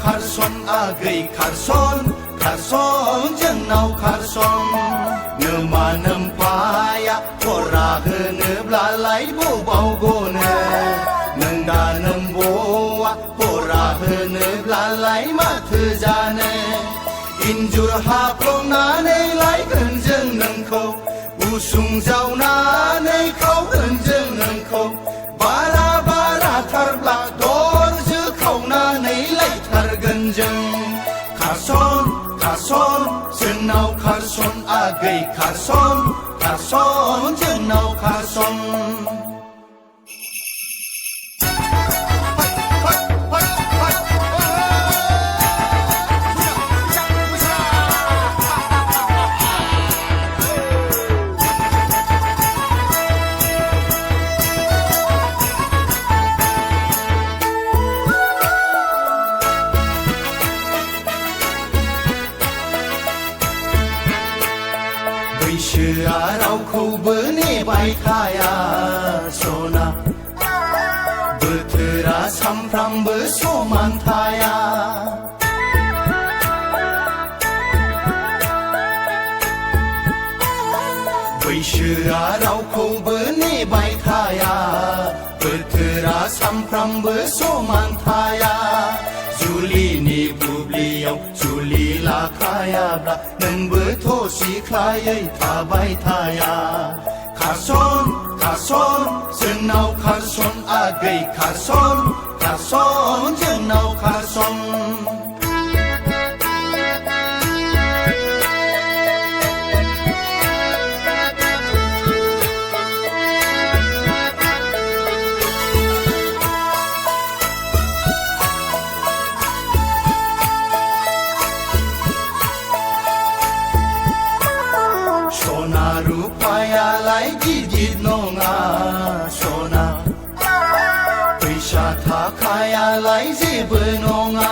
खारसन आगै खारसन जोंनाव खारसन नोमा नोम्फाया फरा होनोब्लालाय बबाव गनो नों दा नोम्ब'आ फरा होनोब्लालाय माथो जानो इन्जुर हाफ्लंनानै लायगोन जों नोंखौ उसुं जावनानै खावगोन जों नोंखौ बारा बाराथारब्ला दरजो खावनानै लायथारगोन जों खारसन जोंनाव खारसन आगै खारसन जोंनाव खारसन बैसोआ रावखौबो नेबाय थाया सना बोथोरा सामफ्रामबो समान थाया बैसोआ रावखौबो नेबाय थाया बोथोरा सामफ्रामबो समान थाया जुलिनि बुब्लियाव जुलि लाखायाब्ला नोंबोथ' सिख्लायै थाबाय थाया खारसन जोंनाव खारसन आगै खारसन जोंनाव खारसन सना रुपायालाय गिदिर नङा सना फैसा थाखायालाय जेबो नङा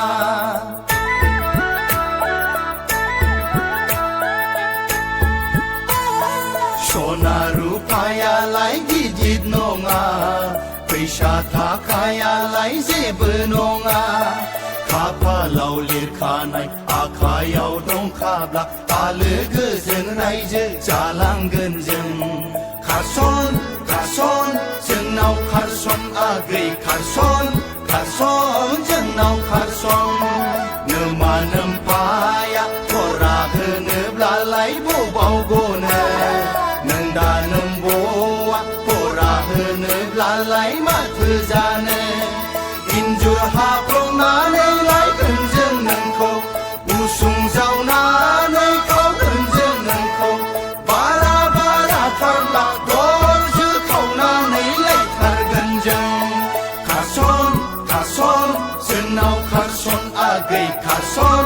सना रुपायालाय गिदिर नङा फैसा थाखायालाय जेबो नङा खाफालाव लिरखानाय आखायाव दंखाब्ला आलो गोजोन रायजो जालांगोन जों खारसन जोंनाव खारसन आगै खारसन जोंनाव खारसन नोमा नोम्फाया फरा होनोब्लालाय बबाव गनो नों दा नोम्ब'आ फरा होनोब्लालाय माथो जानो इन्जुर हाफ्लंनानै लायगोन जों नोंखौ उसुं जावनानै खावगोन जों नोंखौ बारा बाराथारब्ला दरजो खावनानै लायथारगोन जों खारसन जोंनाव खारसन आगै खारसन